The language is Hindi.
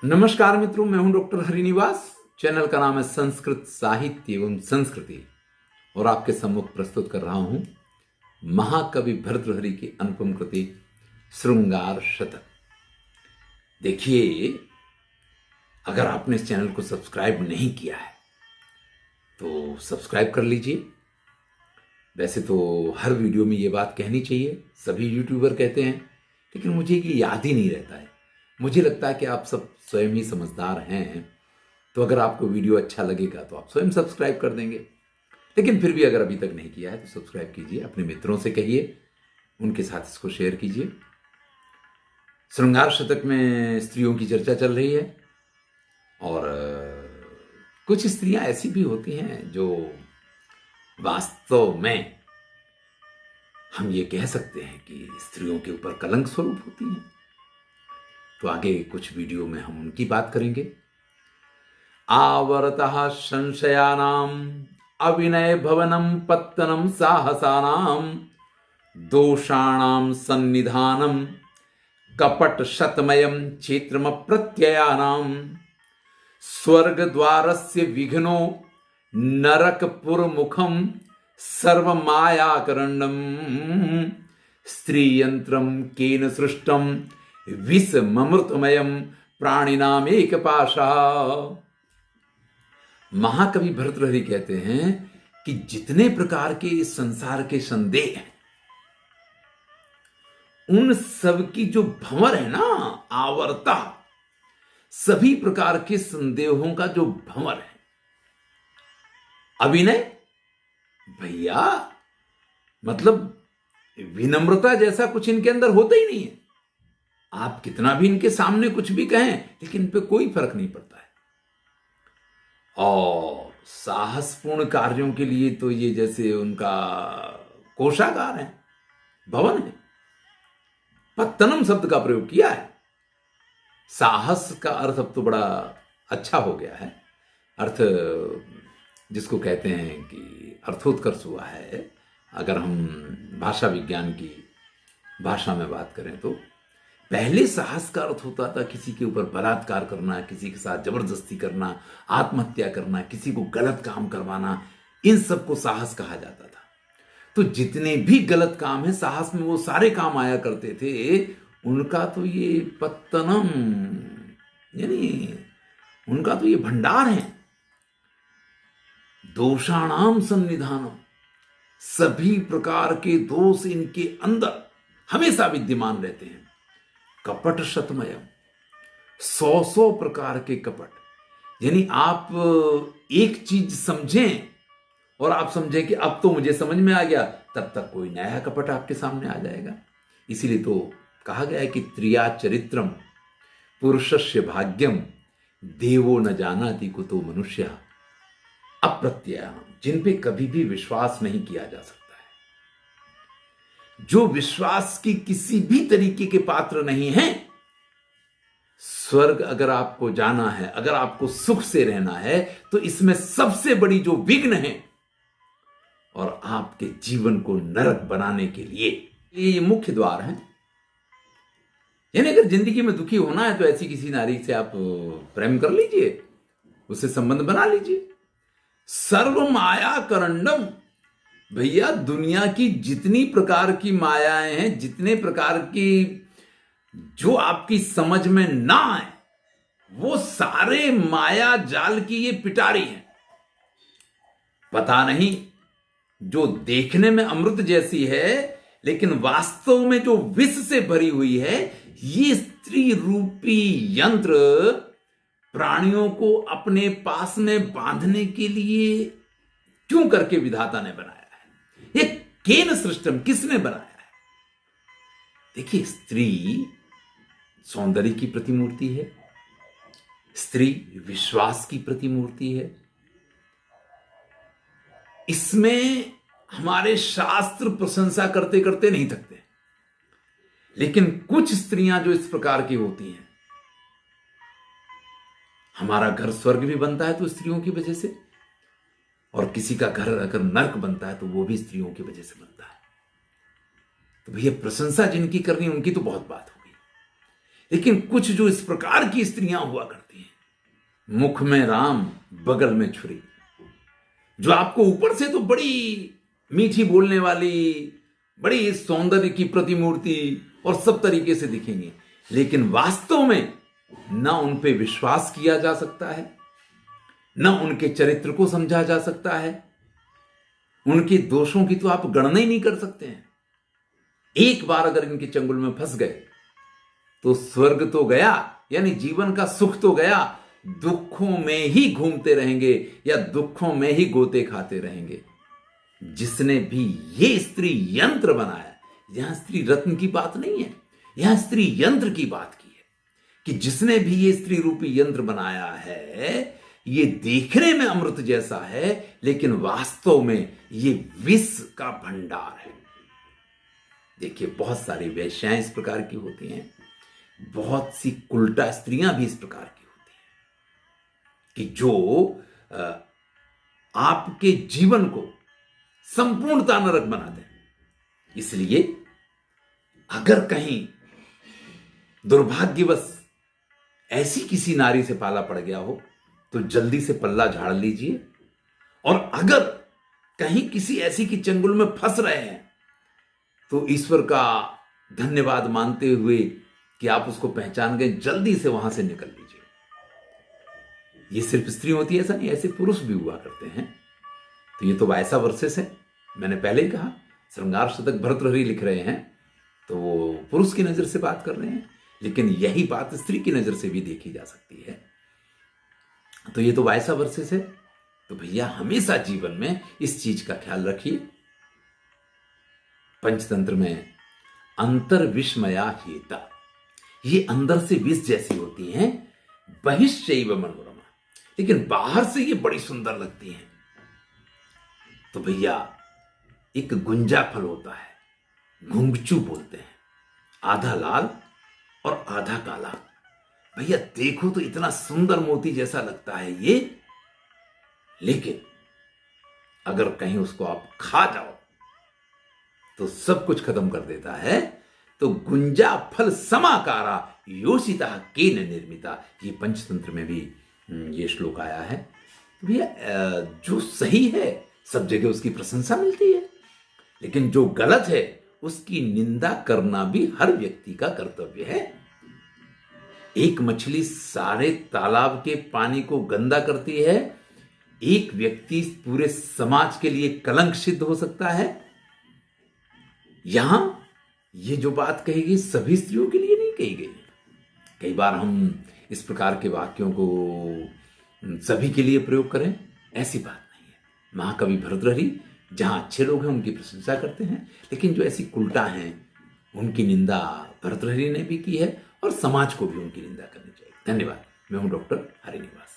नमस्कार मित्रों, मैं हूं डॉक्टर हरिनिवास। चैनल का नाम है संस्कृत साहित्य एवं संस्कृति और आपके सम्मुख प्रस्तुत कर रहा हूं महाकवि भर्तृहरि की अनुपम कृति श्रृंगार शतक। देखिए, अगर आपने इस चैनल को सब्सक्राइब नहीं किया है तो सब्सक्राइब कर लीजिए। वैसे तो हर वीडियो में ये बात कहनी चाहिए, सभी यूट्यूबर कहते हैं, लेकिन मुझे ये याद ही नहीं रहता है। मुझे लगता है कि आप सब स्वयं ही समझदार हैं, तो अगर आपको वीडियो अच्छा लगेगा तो आप स्वयं सब्सक्राइब कर देंगे। लेकिन फिर भी अगर अभी तक नहीं किया है तो सब्सक्राइब कीजिए, अपने मित्रों से कहिए, उनके साथ इसको शेयर कीजिए। श्रृंगार शतक में स्त्रियों की चर्चा चल रही है और कुछ स्त्रियां ऐसी भी होती हैं जो वास्तव में हम ये कह सकते हैं कि स्त्रियों के ऊपर कलंक स्वरूप होती हैं। तो आगे कुछ वीडियो में हम उनकी बात करेंगे। आवर्तः संशयानाम अविनय भवनम पत्तनम साहसानाम दोषाणाम सन्निधानम कपट शतमयम क्षेत्रम प्रत्ययानाम स्वर्ग द्वारस्य विघ्नो नरकपुरमुखम सर्वमायाकरण्डम स्त्री यंत्रम केन सृष्टम विषममृतमयम प्राणिनाम एक पाशा। महाकवि भर्तृहरि कहते हैं कि जितने प्रकार के इस संसार के संदेह हैं, उन सब की जो भंवर है ना, आवर्ता, सभी प्रकार के संदेहों का जो भंवर है, अभिनय, भैया मतलब विनम्रता जैसा कुछ इनके अंदर होता ही नहीं है। आप कितना भी इनके सामने कुछ भी कहें, लेकिन इन पे कोई फर्क नहीं पड़ता है। और साहसपूर्ण कार्यों के लिए तो ये जैसे उनका कोषागार है, भवन है। पत्तनम शब्द का प्रयोग किया है। साहस का अर्थ अब तो बड़ा अच्छा हो गया है। अर्थ जिसको कहते हैं कि अर्थोत्कर्ष हुआ है। अगर हम भाषा विज्ञान की भाषा में बात करें तो पहले साहस का अर्थ होता था किसी के ऊपर बलात्कार करना, किसी के साथ जबरदस्ती करना, आत्महत्या करना, किसी को गलत काम करवाना, इन सब को साहस कहा जाता था। तो जितने भी गलत काम है साहस में वो सारे काम आया करते थे। उनका तो ये पत्तनम, यानी उनका तो ये भंडार है। दोषाणाम सन्निधानम, सभी प्रकार के दोष इनके अंदर हमेशा विद्यमान रहते हैं। कपट शतमयम, 100 प्रकार के कपट, यानी आप एक चीज समझें और आप समझें कि अब तो मुझे समझ में आ गया, तब तक कोई नया कपट आपके सामने आ जाएगा। इसीलिए तो कहा गया है कि त्रिया चरित्रम पुरुषस्य भाग्यम देवो न जानाति कुतो मनुष्य अप्रत्ययाम, जिन पे कभी भी विश्वास नहीं किया जा सकता है, जो विश्वास की किसी भी तरीके के पात्र नहीं है। स्वर्ग अगर आपको जाना है, अगर आपको सुख से रहना है, तो इसमें सबसे बड़ी जो विघ्न है और आपके जीवन को नरक बनाने के लिए ये मुख्य द्वार है। यानी अगर जिंदगी में दुखी होना है तो ऐसी किसी नारी से आप प्रेम कर लीजिए, उससे संबंध बना लीजिए। सर्व माया करंडम, भैया दुनिया की जितनी प्रकार की मायाएं हैं, जितने प्रकार की जो आपकी समझ में ना आए, वो सारे माया जाल की ये पिटारी है। पता नहीं, जो देखने में अमृत जैसी है लेकिन वास्तव में जो विष से भरी हुई है, ये स्त्री रूपी यंत्र प्राणियों को अपने पास में बांधने के लिए क्यों करके विधाता ने बनाया है। ये केन सृष्टम, किसने बनाया है। देखिए, स्त्री सौंदर्य की प्रतिमूर्ति है, स्त्री विश्वास की प्रतिमूर्ति है। इसमें हमारे शास्त्र प्रशंसा करते करते नहीं थकते। लेकिन कुछ स्त्रियां जो इस प्रकार की होती हैं, हमारा घर स्वर्ग भी बनता है तो स्त्रियों की वजह से, और किसी का घर अगर नर्क बनता है तो वो भी स्त्रियों की वजह से बनता है। तो भैया प्रशंसा जिनकी करनी उनकी तो बहुत बात हो गई। लेकिन कुछ जो इस प्रकार की स्त्रियां हुआ करती हैं, मुख में राम बगल में छुरी, जो आपको ऊपर से तो बड़ी मीठी बोलने वाली, बड़ी सौंदर्य की प्रतिमूर्ति और सब तरीके से दिखेंगी, लेकिन वास्तव में ना उन पे विश्वास किया जा सकता है, ना उनके चरित्र को समझा जा सकता है, उनके दोषों की तो आप गणना ही नहीं कर सकते हैं। एक बार अगर इनके चंगुल में फंस गए तो स्वर्ग तो गया, यानी जीवन का सुख तो गया, दुखों में ही घूमते रहेंगे या दुखों में ही गोते खाते रहेंगे। जिसने भी ये स्त्री यंत्र बनाया, यहां स्त्री रत्न की बात नहीं है, यहां स्त्री यंत्र की बात की है, कि जिसने भी ये स्त्री रूपी यंत्र बनाया है, ये देखने में अमृत जैसा है, लेकिन वास्तव में ये विष का भंडार है। देखिए, बहुत सारी वेश्याएं इस प्रकार की होती हैं, बहुत सी उल्टा स्त्रियां भी इस प्रकार की होती हैं, कि जो आपके जीवन को संपूर्णता नरक बना दें। इसलिए अगर कहीं दुर्भाग्यवश ऐसी किसी नारी से पाला पड़ गया हो तो जल्दी से पल्ला झाड़ लीजिए, और अगर कहीं किसी ऐसी की चंगुल में फंस रहे हैं तो ईश्वर का धन्यवाद मानते हुए कि आप उसको पहचान गए, जल्दी से वहां से निकल लीजिए। ये सिर्फ स्त्री होती है ऐसा नहीं, ऐसे पुरुष भी हुआ करते हैं। तो ये तो वायसा वर्सेस है, मैंने पहले ही कहा। श्रृंगार शतक भर्तृहरि लिख रहे हैं तो वो पुरुष की नजर से बात कर रहे हैं, लेकिन यही बात स्त्री की नजर से भी देखी जा सकती है। तो ये तो वायसा वर्सेस है। तो भैया हमेशा जीवन में इस चीज का ख्याल रखिए। पंचतंत्र में अंतर विषमया हेता, ये अंदर से विष जैसी होती हैं, बहिश्चैव मनोरमा, लेकिन बाहर से ये बड़ी सुंदर लगती हैं। तो भैया एक गुंजा फल होता है, घुंघचू बोलते हैं, आधा लाल और आधा काला। भैया देखो तो इतना सुंदर मोती जैसा लगता है ये, लेकिन अगर कहीं उसको आप खा जाओ तो सब कुछ खत्म कर देता है। तो गुंजा फल समाकारा योषिता केन निर्मिता, ये पंचतंत्र में भी ये श्लोक आया है। तो भैया जो सही है सब जगह उसकी प्रशंसा मिलती है, लेकिन जो गलत है उसकी निंदा करना भी हर व्यक्ति का कर्तव्य है। एक मछली सारे तालाब के पानी को गंदा करती है, एक व्यक्ति पूरे समाज के लिए कलंक सिद्ध हो सकता है। यहां ये जो बात कही गई सभी स्त्रियों के लिए नहीं कही गई। कई बार हम इस प्रकार के वाक्यों को सभी के लिए प्रयोग करें, ऐसी बात नहीं है। महाकवि भर्तृहरि जहां अच्छे लोग हैं उनकी प्रशंसा करते हैं, लेकिन जो ऐसी कुलटा हैं उनकी निंदा भर्तृहरि ने भी की है, और समाज को भी उनकी निंदा करनी चाहिए। धन्यवाद। मैं हूं डॉक्टर हरिनिवास।